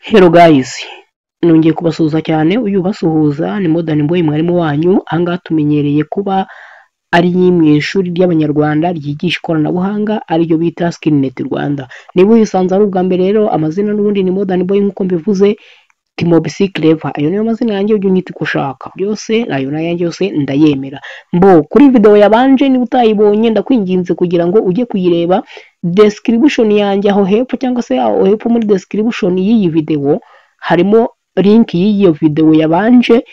Hello guys, nongeye kubasuhuza cyane. Uyu basuhuza ni Modern Boy, mwarimu wanyu. Ahangaha tumenyereye kuba ari mu ishuri ry'Abanyarwanda ryigisha ikoranabuhanga ariryo bita Skillnet Rwanda. Niba uyisanze ari ubwa mbere rero, amazina n'ubundi ni Modern Boy nk'uko mbivuze, Timobisi Clever. Ayo niyo mazina yanjye ujye unyita uko ushaka. Byose ayo nayanjye yose ndayemera. Kuri video yabanje niba utayibonye ndakwinginze kugira ngo ujye kuyireba. Description yanjye aho hepfo cyangwa se aho hepfo muri description y'iyi video harimo link y'iyo video yabanje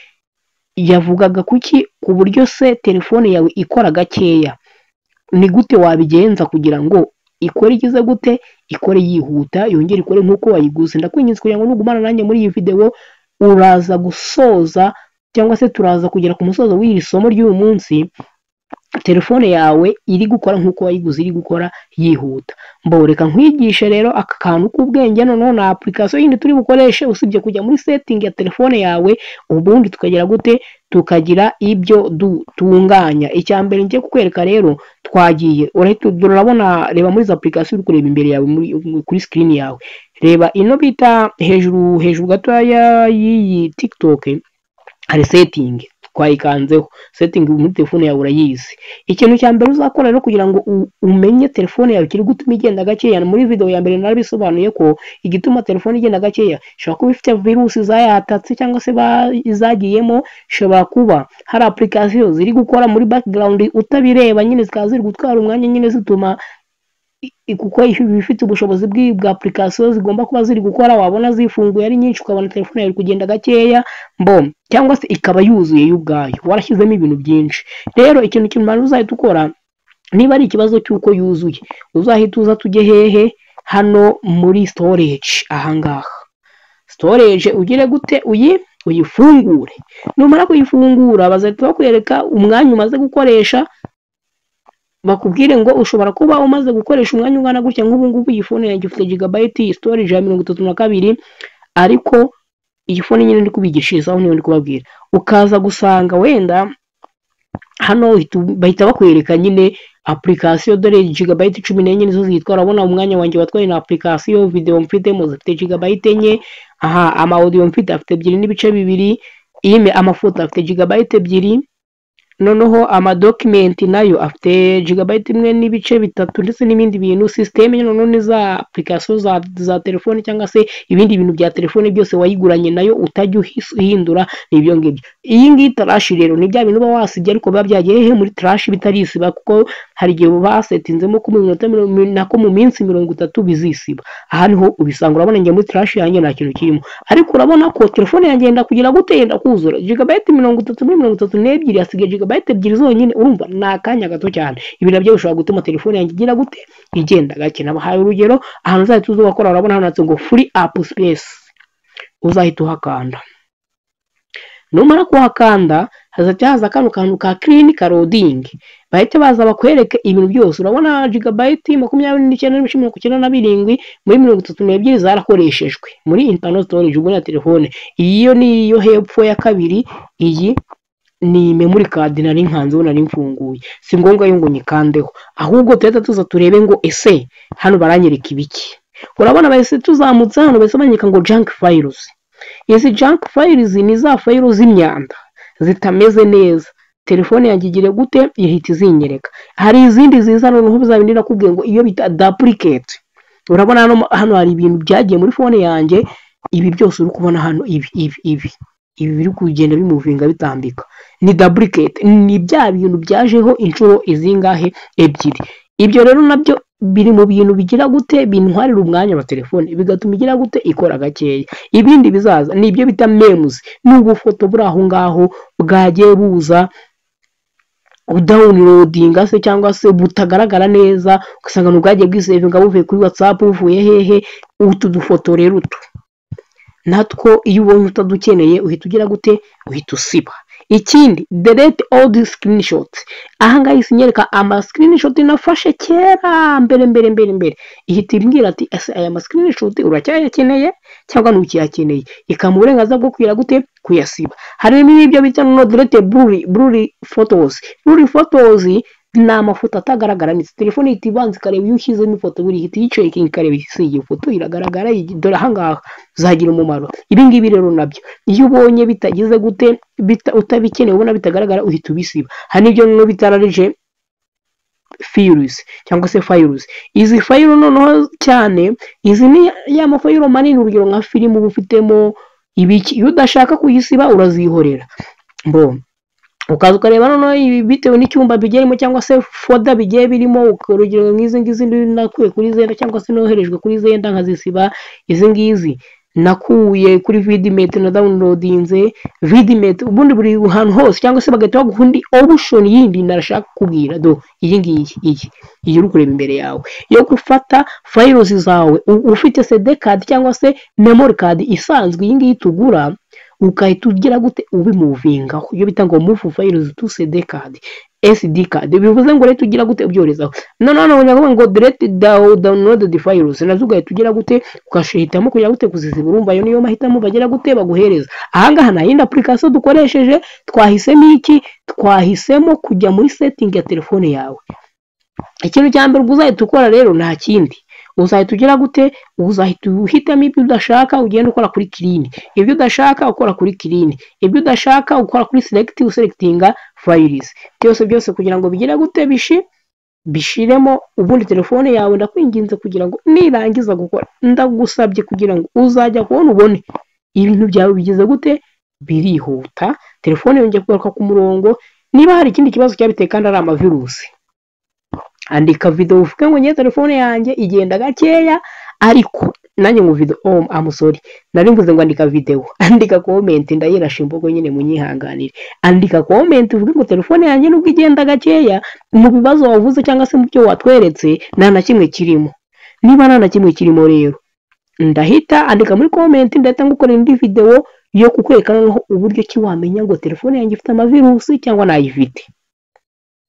yavugaga kuki ku buryo se telefone yawe ikora gakeya. Ni gute wabigenza kugira ngo ikore ikize gute, ikore yihuta, yongere ikore nkuko wayiguze. Ndakwinginze kugira ngo nugumana nanjye muri iyi video uraza gusoza cyangwa se turaza kugera ku musozo w'iri somo ry'uyu munsi telefone yawe iri gukora nkuko wayiguze, iri gukora yihuta. Reka nkwigishe rero aka kantu k'ubwenge. Noneho na application yindi turi bukoreshe usibye kujya muri setting ya telefone yawe, ubundi tukagira gute, tukagira ibyo dutunganya. Icya mbere ngiye kukwereka rero, twagiye urabona, reba muri za application uri kureba imbere yawe kuri screen yawe. Reba ino bita hejuru gatoya y'iyi TikTok hari setting, twayikanzeho. Setting muri telefone yawe urayizi. Ikintu cya mbere uzakora rero kugira ngo umenye telefone yawe kiri gutuma igenda gakeya, muri video ya mbere narabisobanuye ko igituma telefone igenda gakeya ishobora kuba ifite virusi zayatatse cyangwa se izagiyemo, ishobora kuba hari application ziri gukora muri background utabireba nyine zikaza ziri gutwara umwanya nyine zituma, kuko ifite ubushobozi bwa application zigomba kuba ziri gukora, wabona zifunguye ari nyinshi ukabona telefone yawe kugenda gakeya, cyangwa se ikaba yuzuye y'ubwayo warashyizemo ibintu byinshi. Rero ikintu kimwe uzahita ukora, niba ari ikibazo cy'uko yuzuye, uzahita uza tujye hehe, hano muri storage. Ahangaha storage ugire gute, uyifungure. Numara kuyifungura bazahita bakwereka umwanya umaze gukoresha, bakubwire ngo ushobora kuba umaze gukoresha umwanya ungana gutya. Nk'ubu ngubu iyi phone yanjye ifite gigabyte storage ya 32, ariko iyi phone nyine ndi kubigishirizaho niyo ndi kubabwira. Ukaza gusanga wenda hano bahita bakwereka nyine application, dore gigabyte 14 nizo zitwa. Urabona umwanya wanjye watwaye na application, video mfitemo zifite gigabyte 4, ama audio mfite afite 2.2, amafoto afite gigabyte 2, noneho ama document nayo afite gigabyte 1.3, ndetse n'ibindi bintu. System noneho ni za application za telefone cyangwa se ibindi bintu bya telefone byose wayiguranye nayo utajya uhindura n'ibyo ngibyo. Iyi ngiyi trash rero ni bya bintu wasibye ariko biba byagiye muri trash bitarisiba, kuko hari igihe basetinzemo ko mu minsi 30 bizisiba. Aha niho ubisanga. Urabona njye muri trash yanjye nta kintu kirimo, ariko urabona ko telefone yanjye yenda kugira gute, yenda kuzura gigabyte 32 hasigaye gigabyte 2 zonyine. Urumva ni akanya gato cyane. Ibi nabyo bishobora gutuma telefone yanjye igira gute, igenda gake. Nabahaye urugero ahantu uzahita uza ugakora. Urabona hano handitse ngo free app space, uzahita uhakanda. Numara kuhakanda haza akantu ka clean loading, bahita baza bakwereke ibintu byose. Urabona gigabyte 29.97 muri 32 zarakoreshejwe muri internal storage ubwo na telefone. Iyo niyo hepfo ya kabiri, iyi ni memory card nari nkanzeho nari mfunguye. Si ngombwa yo ngo nyikandeho, ahubwo tuhita tuza turebe ngo ese hano baranyereka ibiki. Urabona bahise tuzamutse hano bahise banyika ngo junk files. Izi junk files ni za files z'imyanda zitameze neza. Telefone yanjye igire gute, ihita izinyereka. Hari izindi ziza noneho bizabindi nakubwiye ngo iyo bita duplicate. Urabona hano hari ibintu byagiye muri phone yanjye. Ibi byose uri kubona hano, ibi biri kugenda bimuvinga bitambika, ni duplicate. Ni bya bintu byajeho inshuro izingahe, 2. Ibyo rero nabyo biri mu bintu bigira gute, bintwarira umwanya wa telefone, bigatuma igira gute, ikora gakeya. Ibindi bizaza ni ibyo bita memes, n'ubufoto buri aho ngaho bwagiye buza downloading se cyangwa se butagaragara neza, ugasanga n'ubwagiye bwisevinga buvuye kuri WhatsApp buvuye hehe. Utu dufoto rero utu natwo iyo ubonye utadukeneye uhita ugira gute, uhita usiba. Ikindi, delete all the screenshots. Ahangaha isinyereka ama screenshot nafashe kera mbere. Ihita imbwira ati ese aya ma screenshot uracyayakeneye cyangwa ntukiyakeneye, ikamuha uburenganzira bwo kugira gute, kuyasiba. Hari n'ibyo bita no delete blurry photos. Blurry photos ni amafoto atagaragara neza. Telefone ihita ibanza ikareba iyo ushyizemo ifoto buri ihita yicakinga ikareba isi iyi foto iragaragara, dore ahangaha uzagira umumaro. Ibi ngibi rero nabyo iyo ubonye bitagize gute utabikeneye ubona bitagaragara uhita ubisiba. Hari n'ibyo noneho bitararije files cyangwa se files. Izi file noneho cyane izi ni ya mafayiro manini, urugero nka filime uba ufitemo ibiki, iyo udashaka kuyisiba urazihorera ukaza ukareba noneho bitewe n'icyumba bigiyemo cyangwa se foda bigiye birimo, urugero nk'izi ngizi nakuye kuri Zenda cyangwa se noherejwe kuri Zenda nkazisiba. Izi ngizi nakuye kuri Vidmate na downloadinze Vidmate, ubundi buri hantu hose cyangwa se bagahita baguha indi option yindi narashaka kubwira iyi ngiyi uri kureba imbere yawe yo gufata files zawe ufite CD card cyangwa se memory card isanzwe iyi ngiyi tugura, ukahita ugira gute ubimuvingaho, iyo bita ngo move files to CD card SD card, bivuze ngo rero ugira gute ubyorezaho. None ngo delete download the files, nazo ugahita ugira gute ukashihitamo kugira gute kuziziba. Urumva yo niyo mahitamo bagira gute baguhereza. Ahangaha nta yindi application dukoresheje, twahisemo iki? Twahisemo kujya muri setting ya telefone yawe. Ikintu cya mbere uzahita ukora rero nta kindi, uzahita ugira gute, uzahita uhitamo ibyo udashaka ugenda ukora kuri clean, ibyo udashaka ukora kuri clean, ibyo udashaka ukora kuri select, uselectinga files byose kugira ngo bigira gute bishiremo. Ubundi telefone yawe ndakwinginze kugira ngo nirangiza gukora, ndagusabye kugira ngo uzajya kubona ubone ibintu byawe bigize gute birihuta, telefone yongeye kugaruka ku murongo. Niba hari ikindi kibazo cyabiteye kandi ari amavirusi, andika video uvuge ngo nye telefone yanjye igenda gakeya, ariko nanjye ngo video sorry nari mvuze ngo andika video, andika comment ndayirasha imbogo nyine munyihanganire. Andika comment uvuge ngo telefone yanjye nubwo igenda gakeya, mu bibazo wavuze cyangwa se mu byo watweretse nta na kimwe kirimo. Niba nta na kimwe kirimo rero ndahita andika muri comment, ndahita ngukora indi video yo kukwerekana noneho uburyo ki wamenya ngo telefone yanjye ifite amavirusi cyangwa nayifite.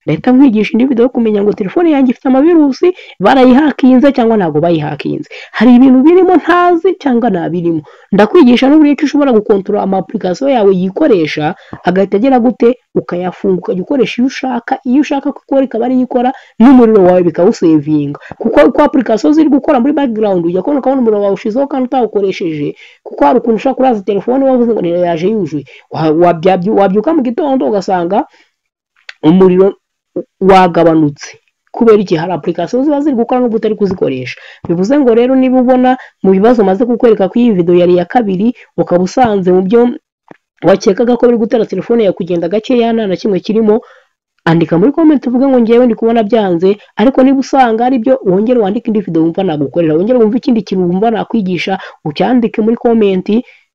Leta nkwigisha indi video yo kumenya ngo telefone yanjye ifite amavirusi, barayihakinze cyangwa ntago bayihakinze, hari ibintu birimo ntazi cyangwa nabirimo. Ndakwigisha n'uburyo ki ushobora gukontrola ama application yawe yikoresha, agahita agera gute ukayafunga ukajya ukoresha iyo ushaka gukora ikaba ari yikora, n'umuriro wawe bikawusevinga. Kuko application ziri gukora muri background ujya kubona ukabona umuriro wawe ushizeho kandi utawukoresheje, kuko hari ukuntu ushaka kuraza telefone wavuze ngo yaje yuzuye, wabyuka mu gitondo ugasanga umuriro wagabanutse kubera iki? Hari application ziba ziri gukora n'ubwo utari kuzikoresha. Bivuze ngo rero niba ubona mu bibazo maze kukwereka ko iyi video yari ya kabiri ukaba usanze mu byo wakekaga ko biri gutera telefone ya kugenda gakeya nta na kimwe kirimo, andika muri comment uvuge ngo ngewe ndi kubona byanze. Ariko niba usanga ari byo, wongere wandike indi video wumva nagukorera, wongere wumva ikindi kintu wumva nakwigisha ucyandike muri comment.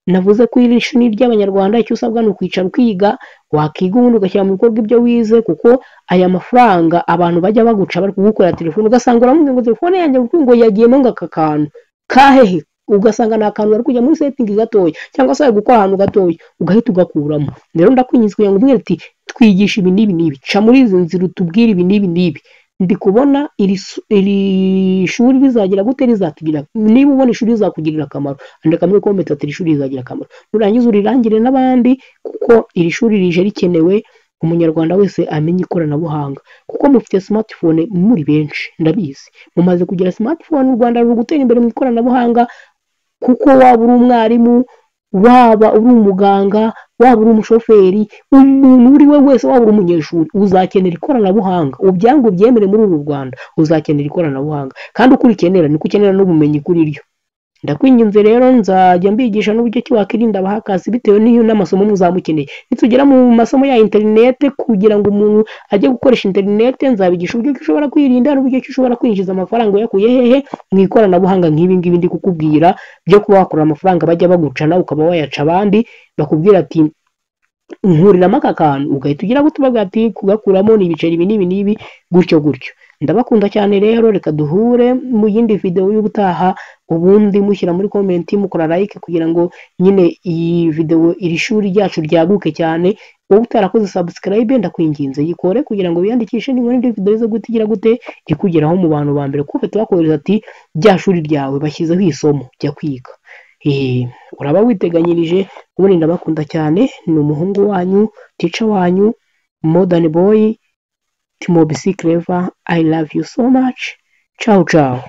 Navuze ko iri shuri ry'Abanyarwanda icyo usabwa ni ukwicara ukiga, wakiga ubundi ugashyira mu bikorwa ibyo wize, kuko aya mafaranga abantu bajya baguca bari kugukorera telefone, ugasanga uramubwira ngo telefone yanjye ngo yagiyemo ngo aka kantu kahehe, ugasanga nta kantu bari kujya muri setting gatoya cyangwa se ari gukora ahantu gatoya ugahita ugakuramo. Rero ndakwinginze kugira ngo umbwire ati twigisha ibi n'ibi, ca muri izi nzira utubwire ibi n'ibi. Ndi kubona iri shuri rizagira gute rizatugira. Niba ubona ishuri rizakugirira akamaro, andika muri comment ati iri shuri rizagira akamaro, nurangiza urirangire n'abandi, kuko iri shuri rije rikenewe umunyarwanda wese amenye ikoranabuhanga. Kuko mufite smartphone muri benshi, ndabizi mumaze kugira smartphone. U Rwanda ruri gutera imbere mu ikoranabuhanga, kuko waba uri umwarimu, waba uri umuganga, waba uri umushoferi, umuntu uri we wese, waba uri umunyeshuri, uzakenera ikoranabuhanga. Ubyango byemere muri uru Rwanda uzakenera ikoranabuhanga, kandi uko urikenera niko ukenera n'ubumenyi kuri ryo. Ndakwinginze rero nzajya mbigisha n'uburyo ki wakirinda abahakazi bitewe n'iyo n'amasomo muzamukeneye. Nitugera mu masomo ya internet, kugira ngo umuntu ajye gukoresha internet, nzabigisha uburyo ki ushobora kwirinda n'uburyo ki ushobora kwinjiza amafaranga yakuye hehe mu ikoranabuhanga. Nk'ibi ngibi ndi kukubwira byo kuba wakora amafaranga bajya bagucana ukaba wayaca abandi, bakubwira ati nkuriramo aka kantu, ugahita ugira gute ubaga ati kugakuramo ni ibiceri ibi n'ibi gutyo. Ndabakunda cyane rero, reka duhure mu yindi video y'ubutaha, ubundi mushyira muri comment mukora like kugira ngo nyine iyi video iri shuri ryacu ryaguke cyane. Wowe utarakoze subscribe ndakwinginze yikore kugira ngo wiyandikishe n'indi video zo gutigira gute ikugeraho mu bantu ba mbere, kuko tubakoreza ati rya shuri ryawe bashyizeho isomo jya kwiga. Uraba witeganyirije. Ubundi ndabakunda cyane, ni umuhungu wanyu, teacher wanyu, Modern Boy Timobi C Clever, I love you so much. Ciao ciao.